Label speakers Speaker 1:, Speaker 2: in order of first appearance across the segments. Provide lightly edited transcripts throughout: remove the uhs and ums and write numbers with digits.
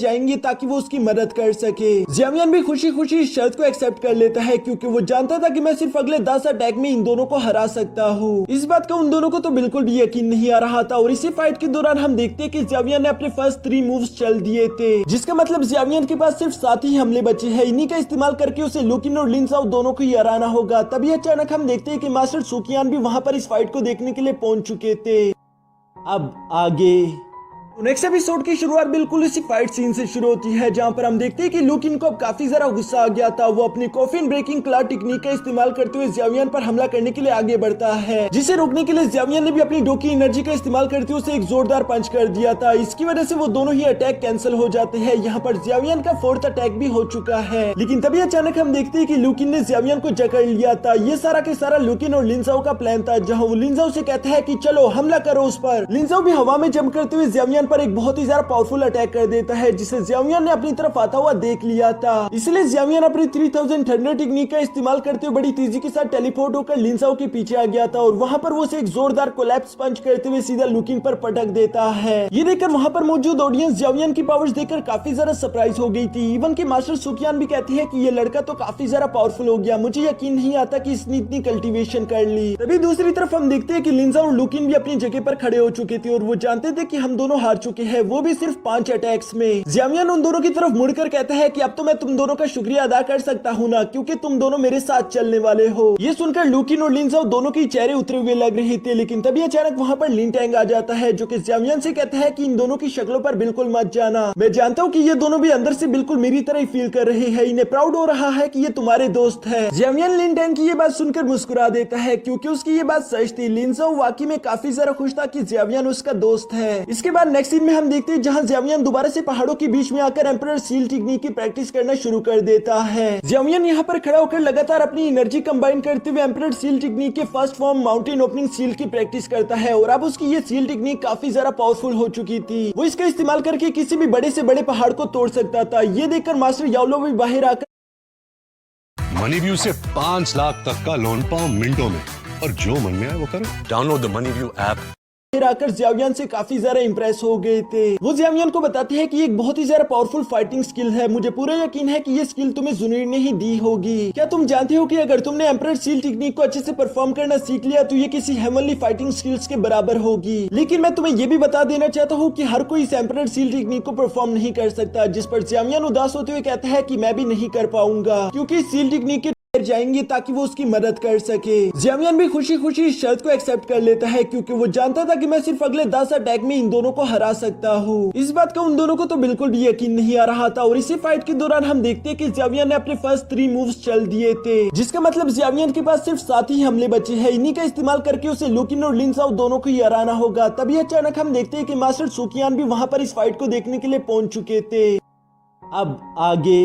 Speaker 1: जाएंगे ताकि वो उसकी मदद कर सके। ज़ावियन भी खुशी खुशी इस शर्त को एक्सेप्ट कर लेता है क्योंकि वो जानता था कि मैं सिर्फ अगले 10 अटैक में इन दोनों को हरा सकता हूँ। इस बात का उन दोनों को तो बिल्कुल भी यकीन नहीं आ रहा था और इसी फाइट के दौरान हम देखते हैं कि ज़ावियन ने अपने फर्स्ट 3 मूव्स चल दिए थे, जिसका मतलब ज़ावियन के पास सिर्फ 7 ही हमले बचे हैं। इन्हीं का इस्तेमाल करके उसे लुकिन और लिन साओ दोनों को ही हराना होगा। तभी अचानक हम देखते हैं कि मास्टर सुकियान भी वहां पर इस फाइट को देखने के लिए पहुंच चुके थे। अब आगे नेक्स्ट एपिसोड की शुरुआत बिल्कुल इसी फाइट सीन से शुरू होती है, जहां पर हम देखते हैं कि लुकिन को अब काफी ज्यादा गुस्सा आ गया था। वो अपनी कॉफिन ब्रेकिंग क्लॉ टेक्निक का इस्तेमाल करते हुए ज़ावियन पर हमला करने के लिए आगे बढ़ता है, जिसे रोकने के लिए ज़ावियन ने भी अपनी डोकी एनर्जी का इस्तेमाल करते हुए उसे एक जोरदार पंच कर दिया था। इसकी वजह से वो दोनों ही अटैक कैंसिल हो जाते हैं। यहाँ पर ज़ावियन का 4th अटैक भी हो चुका है, लेकिन तभी अचानक हम देखते हैं कि लुकिन ने ज़ावियन को जकड़ लिया था। ये सारा के सारा लुकिन और लिन साओ का प्लान था, जहाँ वो लिन साओ से कहता है कि चलो हमला करो उस पर। लिन साओ भी हवा में जंप करते हुए ज़ावियन पर एक बहुत ही ज्यादा पावरफुल अटैक कर देता है, जिसे ज़ावियन ने अपनी तरफ आता हुआ देख लिया था। इसलिए ज़ावियन अपनी 3000 थंडर टेक्निक का इस्तेमाल करते हुए बड़ी तेजी के साथ टेलीपोर्ट होकर लिन साओ के पीछे आ गया था और वहां पर वो उसे एक जोरदार कोलैप्स पंच करते हुए सीधा लुकिन पर पटक देता है। ये देखकर वहां पर मौजूद ऑडियंस ज़ावियन की पावर्स देखकर काफी ज्यादा सरप्राइज हो गई थी। इवन कि मास्टर सुकियान भी कहती है कि ये लड़का तो काफी ज्यादा पावरफुल हो गया, मुझे यकीन नहीं आता कि इसने इतनी कल्टीवेशन कर ली। तभी दूसरी तरफ हम देखते हैं कि लिन साओ और लुकिन भी अपनी जगह पर खड़े हो चुके थे और वो जानते थे कि हम दोनों हार चुके हैं, वो भी सिर्फ 5 अटैक्स में। ज़ावियन उन दोनों की तरफ मुड़कर कहता है कि अब तो मैं तुम दोनों का शुक्रिया अदा कर सकता हूँ ना, क्योंकि तुम दोनों मेरे साथ चलने वाले हो। ये सुनकर लुकिन और लिन साओ दोनों के चेहरे उतरे हुए लग रहे थे, लेकिन तभी अचानक वहाँ पर लिन टैंग आ जाता है, जो कि ज़ावियन से कहता है कि इन दोनों की शक्लों पर बिल्कुल मत जाना। मैं जानता हूँ कि ये दोनों भी अंदर से बिल्कुल मेरी तरह ही फील कर रहे हैं, इन्हें प्राउड हो रहा है कि ये तुम्हारे दोस्त है। ज़ावियन लिन टैंग की ये बात सुनकर मुस्कुरा देता है, क्योंकि उसकी ये बात सच थी। लिन साओ वाकई में काफी ज्यादा खुश था कि ज़ावियन उसका दोस्त है। इसके बाद नेक्स्ट सीन में हम देखते हैं जहाँ ज़ावियन दोबारा से पहाड़ों के बीच में आकर एम्परर सील टेक्निक की प्रैक्टिस करना शुरू कर देता है। ज़ावियन यहाँ पर खड़ा होकर लगातार अपनी एनर्जी कंबाइन करते हुए एम्परर सील टेक्निक के first form mountain opening seal की प्रैक्टिस करता है और अब उसकी ये सील टेक्निक काफी ज्यादा पावरफुल हो चुकी थी। वो इसका इस्तेमाल करके किसी भी बड़े से बड़े पहाड़ को तोड़ सकता था। ये देखकर मास्टर याओलो भी बाहर आकर
Speaker 2: मनीव्यू से 5 लाख तक का लोन पाओ मिनटों में, और जो मन में आए वो करो। Download the Moneyview app.
Speaker 1: आकर ज़ावियन से काफी ज्यादा इंप्रेस हो गए थे। वो ज़ावियन को बताते हैं कि एक बहुत ही ज्यादा पावरफुल फाइटिंग स्किल है, मुझे पूरा यकीन है कि ये स्किल तुम्हें जुनीर ने ही दी होगी। क्या तुम जानते हो कि अगर तुमने एम्परर सील टेक्निक को अच्छे से परफॉर्म करना सीख लिया तो ये किसी हेवनली फाइटिंग स्किल्स के बराबर होगी। लेकिन मैं तुम्हें ये भी बता देना चाहता हूँ कि हर कोई इस एम्परर सील टेक्निक को परफॉर्म नहीं कर सकता। जिस पर ज़ावियन उदास होते हुए कहता है कि मैं भी नहीं कर पाऊंगा, क्योंकि इस सील टेक्निक के जाएंगे ताकि वो उसकी मदद कर सके। ज़ावियन भी खुशी खुशी इस शर्त को एक्सेप्ट कर लेता है क्योंकि वो जानता था कि मैं सिर्फ अगले 10 अटैक में इन दोनों को हरा सकता हूँ। इस बात का उन दोनों को तो बिल्कुल भी यकीन नहीं आ रहा था और इसी फाइट के दौरान हम देखते हैं कि ज़ावियन ने अपने फर्स्ट 3 मूव्स चल दिए थे, जिसका मतलब ज़ावियन के पास सिर्फ 7 ही हमले बचे हैं। इन्हीं का इस्तेमाल करके उसे लुकिन और लिन साओ दोनों को ही हराना होगा। तभी अचानक हम देखते हैं कि मास्टर सुकियान भी वहां पर इस फाइट को देखने के लिए पहुंच चुके थे। अब आगे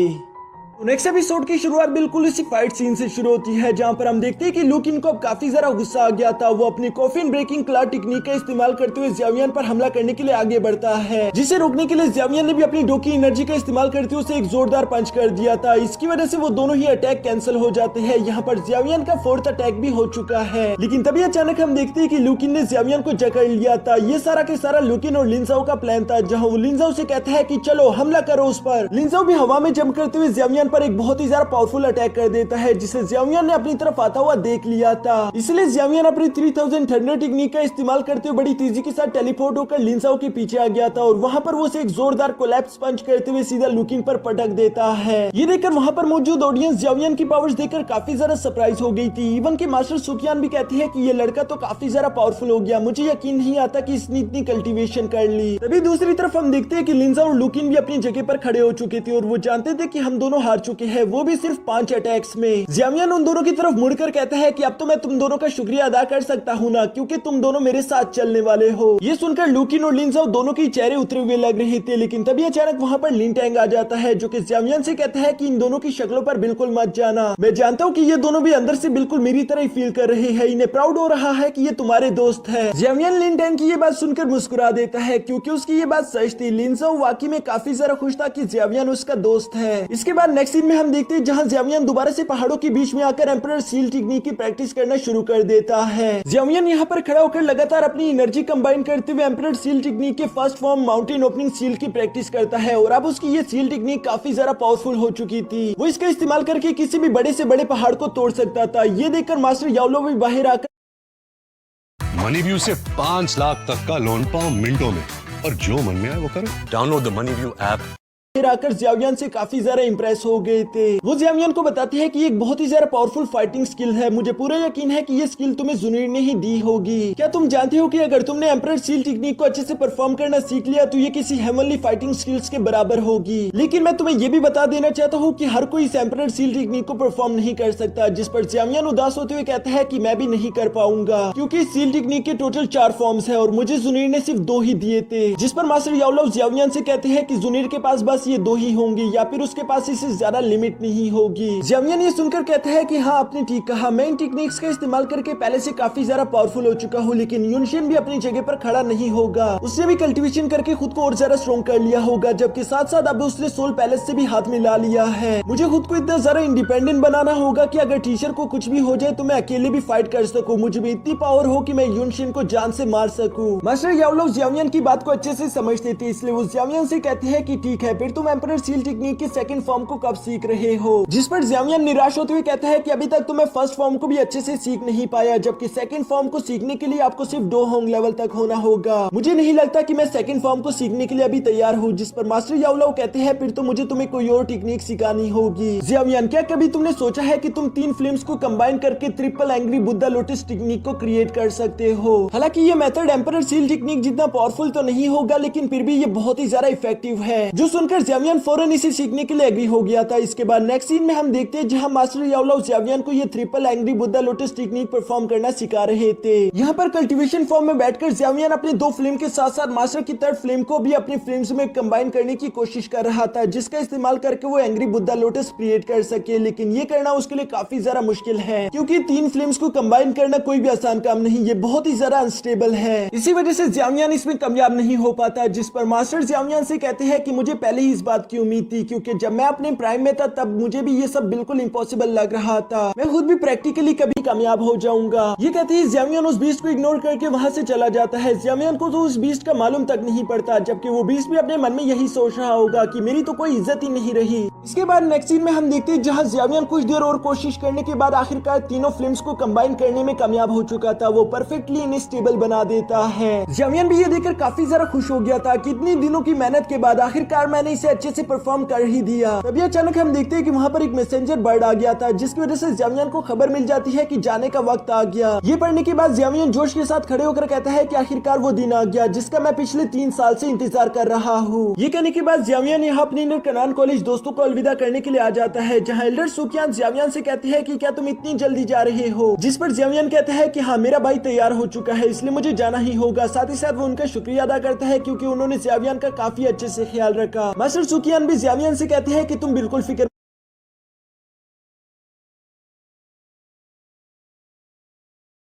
Speaker 1: नेक्स्ट एपिसोड की शुरुआत बिल्कुल इसी फाइट सीन से शुरू होती है, जहां पर हम देखते हैं कि लुकिन को अब काफी ज्यादा गुस्सा आ गया था। वो अपनी कॉफिन ब्रेकिंग क्लॉ टेक्निक का इस्तेमाल करते हुए ज़ावियन पर हमला करने के लिए आगे बढ़ता है, जिसे रोकने के लिए ज़ावियन ने भी अपनी डोकी एनर्जी का इस्तेमाल करते हुए उसे एक जोरदार पंच कर दिया था। इसकी वजह से वो दोनों ही अटैक कैंसिल हो जाते हैं। यहाँ पर ज़ावियन का 4th अटैक भी हो चुका है, लेकिन तभी अचानक हम देखते हैं कि लुकिन ने ज़ावियन को जकड़ लिया था। ये सारा के सारा लुकिन और लिन साओ का प्लान था, जहाँ वो लिन साओ से कहता है कि चलो हमला करो उस पर। लिन साओ भी हवा में जंप करते हुए ज़ावियन पर एक बहुत ही ज्यादा पावरफुल अटैक कर देता है, जिसे ज़ावियन ने अपनी तरफ आता हुआ देख लिया था। इसलिए ज़ावियन अपनी 3000 थंडर टेक्निक का इस्तेमाल करते हुए बड़ी तेजी के साथ टेलीपोर्ट होकर लिन साओ के पीछे आ गया था और वहां पर वो उसे एक जोरदार कोलैप्स पंच करते हुए सीधा लुकिन पर पटक देता है। ये देखकर वहां पर मौजूद ऑडियंस ज़ावियन की पावर्स देखकर काफी ज्यादा सरप्राइज हो गई थी। इवन कि मास्टर सुकियान भी कहती है कि ये लड़का तो काफी ज्यादा पावरफुल हो गया, मुझे यकीन नहीं आता कि इसने इतनी कल्टीवेशन कर ली। तभी दूसरी तरफ हम देखते हैं कि लिन साओ और लुकिन भी अपनी जगह पर खड़े हो चुके थे और वो जानते थे कि हम दोनों हार चुके हैं, वो भी सिर्फ 5 अटैक्स में। ज़ावियन उन दोनों की तरफ मुड़कर कहता है कि अब तो मैं तुम दोनों का शुक्रिया अदा कर सकता हूँ ना, क्योंकि तुम दोनों मेरे साथ चलने वाले हो। ये सुनकर लुकिन और लिन साओ दोनों के चेहरे उतरे हुए लग रहे थे, लेकिन तभी अचानक वहाँ पर लिन टैंग आ जाता है, जो कि ज़ावियन से कहता है कि इन दोनों की शक्लों पर बिल्कुल मत जाना। मैं जानता हूँ कि ये दोनों भी अंदर से बिल्कुल मेरी तरह ही फील कर रहे हैं, इन्हें प्राउड हो रहा है कि ये तुम्हारे दोस्त है। ज़ावियन लिन टैंग की ये बात सुनकर मुस्कुरा देता है, क्योंकि उसकी ये बात सच थी। लिन साओ वाकई में काफी ज्यादा खुश था कि ज़ावियन उसका दोस्त है। इसके बाद नेक्स्ट नेक्स्ट सीन में हम देखते हैं जहां ज़ियामियन दोबारा से पहाड़ों के बीच में आकर एम्परर सील टेक्निक की प्रैक्टिस करना शुरू कर देता है। ज़ियामियन यहाँ पर खड़ा होकर लगातार अपनी एनर्जी कंबाइन करते हुए एम्परर सील टेक्निक के first form mountain opening seal की प्रैक्टिस करता है और अब उसकी ये सील टेक्निक काफी ज्यादा पावरफुल हो चुकी थी। वो इसका इस्तेमाल करके किसी भी बड़े से बड़े पहाड़ को तोड़ सकता था। ये देखकर मास्टर याओलो भी बाहर आकर
Speaker 2: मनी व्यू से 5 लाख तक का लोन पाओ मिनटों में और जो मन में आए वो करो। Download the money view app.
Speaker 1: आकर ज़ियामियन से काफी ज्यादा इंप्रेस हो गए थे। वो ज़ियामियन को बताते हैं कि एक बहुत ही ज्यादा पावरफुल फाइटिंग स्किल है। मुझे पूरा यकीन है कि ये स्किल तुम्हें जुनीर ने ही दी होगी। क्या तुम जानते हो कि अगर तुमने एम्परर सील टेक्निक को अच्छे से परफॉर्म करना सीख लिया तो ये किसी हेवनली फाइटिंग स्किल्स के बराबर होगी। लेकिन मैं तुम्हें ये भी बता देना चाहता हूँ कि हर कोई इस एम्परर सील टेक्निक को परफॉर्म नहीं कर सकता। जिस पर ज़ियामियन उदास होते हुए कहता है कि मैं भी नहीं कर पाऊंगा क्योंकि इस सील टेक्निक के टोटल 4 फॉर्म्स है और मुझे जुनीर ने सिर्फ 2 ही दिए थे। जिस पर मास्टर याओलो ज़ियामियन से कहते हैं कि जुनीर के पास बस ये 2 ही होंगे या फिर उसके पास इससे ज्यादा लिमिट नहीं होगी। ज़ियामियन ये सुनकर कहता है कि हाँ आपने ठीक कहा, मैं इन टेक्निक्स का इस्तेमाल करके पहले से काफी ज्यादा पावरफुल हो चुका हूँ, लेकिन युनशिन भी अपनी जगह पर खड़ा नहीं होगा। उसने भी कल्टीवेशन करके खुद को और ज्यादा स्ट्रॉन्ग कर लिया होगा, जबकि साथ साथ अब उसने सोल पैलेस से भी हाथ मिला लिया है। मुझे खुद को इतना ज्यादा इंडिपेंडेंट बनाना होगा कि अगर टीचर को कुछ भी हो जाए तो मैं अकेले भी फाइट कर सकूं। मुझे भी इतनी पावर हो कि मैं युनशिन को जान से मार सकूं। मास्टर याओलो ज़ियामियन की बात को अच्छे से समझते थे, इसलिए वो ज़ियामियन से कहते हैं कि ठीक है, फिर तुम एम्परर सील टेक्निक के सेकंड फॉर्म को कब सीख रहे हो। जिस पर ज़ियामियन निराश होते हुए कहता है कि अभी तक तो मैं फर्स्ट फॉर्म को भी अच्छे से सीख नहीं पाया, जबकि सेकंड फॉर्म को सीखने के लिए आपको सिर्फ डोहोंग लेवल तक होना होगा। मुझे नहीं लगता कि मैं सेकंड फॉर्म को सीखने के लिए अभी तैयार हूँ। जिस पर मास्टर याओलो कहते हैं फिर तो मुझे तुम्हें कोई और टेक्निक सिखानी होगी। ज़ियामियन, क्या कभी तुमने सोचा है कि तुम 3 फिल्म्स को कंबाइन करके triple angry Buddha lotus technique को क्रिएट कर सकते हो। हालांकि ये मेथड एम्परर सील टेक्निक जितना पावरफुल तो नहीं होगा, लेकिन फिर भी ये बहुत ही ज्यादा इफेक्टिव है। जो सुनकर ज़ियामियन फौरन इसे सीखने के लिए एग्री हो गया था। इसके बाद नेक्स्ट सीन में हम देखते हैं जहां मास्टर याओलो ज़ियामियन को ये triple angry Buddha lotus technique perform करना सिखा रहे थे। यहाँ पर कल्टीवेशन फॉर्म में बैठकर ज़ियामियन अपने 2 फिल्म के साथ साथ मास्टर की 3rd फिल्म को भी अपनी फिल्म्स में कंबाइन करने की कोशिश कर रहा था, जिसका इस्तेमाल करके वो एंग्री बुद्धा लोटस क्रिएट कर सके। लेकिन ये करना उसके लिए काफी ज्यादा मुश्किल है क्योंकि 3 फिल्म्स को कंबाइन करना कोई भी आसान काम नहीं, ये बहुत ही ज्यादा अनस्टेबल है। इसी वजह से ज़ियामियन इसमें कामयाब नहीं हो पाता। जिस पर मास्टर ज़ियामियन से कहते हैं कि मुझे पहले ही इस बात की उम्मीद थी, क्योंकि जब मैं अपने प्राइम में था तब मुझे भी ये सब बिल्कुल इम्पॉसिबल लग रहा था। मैं खुद भी प्रैक्टिकली कभी कामयाब हो जाऊंगा। ये कहते ही ज़ियामियन उस बीस्ट को इग्नोर करके वहां से चला जाता है। ज़ियामियन को तो उस बीस्ट का मालूम तक नहीं पड़ता, जबकि वो बीस्ट भी अपने मन में यही सोच रहा होगा कि मेरी तो कोई इज्जत ही नहीं रही। इसके बाद नेक्स्ट सीन में हम देखते हैं जहां ज़ियामियन कुछ देर और कोशिश करने के बाद आखिरकार तीनों फिल्म्स को कंबाइन करने में कामयाब हो चुका था। वो परफेक्टली इनस्टेबल बना देता है। ज़ियामियन भी ये देखकर काफी ज्यादा खुश हो गया था कि इतनी दिनों की मेहनत के बाद आखिरकार मैंने इसे अच्छे से परफॉर्म कर ही दिया। तभी अचानक हम देखते हैं कि वहाँ पर एक मैसेंजर बर्ड आ गया था, जिसकी वजह से ज़ियामियन को खबर मिल जाती है कि जाने का वक्त आ गया। ये पढ़ने के बाद ज़ियामियन जोश के साथ खड़े होकर कहता है कि आखिरकार वो दिन आ गया जिसका मैं पिछले 3 साल से इंतजार कर रहा हूँ। ये कहने के बाद ज़ियामियन यहाँ अपने इंटर कनान कॉलेज दोस्तों को अलविदा करने के लिए आ जाता है, जहाँ एल्डर सुकियान ज़ियामियन से कहते हैं कि क्या तुम इतनी जल्दी जा रहे हो। जिस पर ज़ियामियन कहता है कि हाँ, मेरा भाई तैयार हो चुका है, इसलिए मुझे जाना ही होगा। साथ ही साथ वो उनका शुक्रिया अदा करता है क्योंकि उन्होंने ज़ियामियन का काफी अच्छे से ख्याल रखा। मास्टर सुकियान भी ज़ियामियन से कहते हैं कि तुम बिल्कुल फिक्र